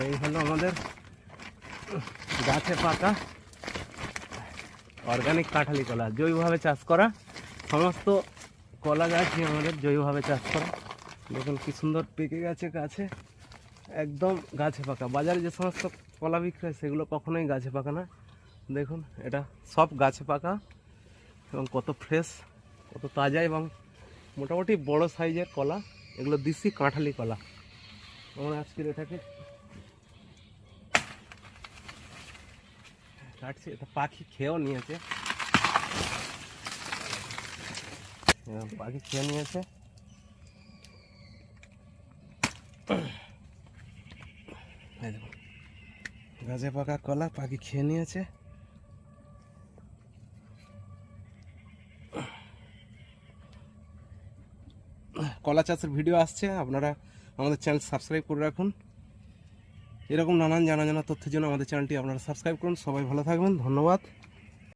এই হলো আমাদের গাছে পাকা অর্গানিক কাঁঠালি কলা, জৈবভাবে চাষ করা। সমস্ত কলা গাছই আমাদের জৈবভাবে চাষ করা। দেখুন কি সুন্দর পেকে গেছে গাছে, একদম গাছে পাকা। বাজারে যে সমস্ত কলা বিক্রি হয় সেগুলো কখনোই গাছে পাকা না। দেখুন এটা সব গাছে পাকা এবং কত ফ্রেশ, কত তাজা এবং মোটামুটি বড় সাইজের কলা। এগুলো দেশি কাঁঠালি কলা। আমরা আজকের এটাকে কাটছি, এটা পাখি খেয়েও নিয়েছে, পাখি খেয়ে নিয়েছে। গাছে পাকা কলা পাখি খেয়ে নিয়েছে। কলা চাষের ভিডিও আসছে, আপনারা আমাদের চ্যানেল সাবস্ক্রাইব করে রাখুন। এরকম নানান জানা তথ্যের জন্য আমাদের চ্যানেলটি আপনারা সাবস্ক্রাইব করুন। সবাই ভালো থাকবেন, ধন্যবাদ।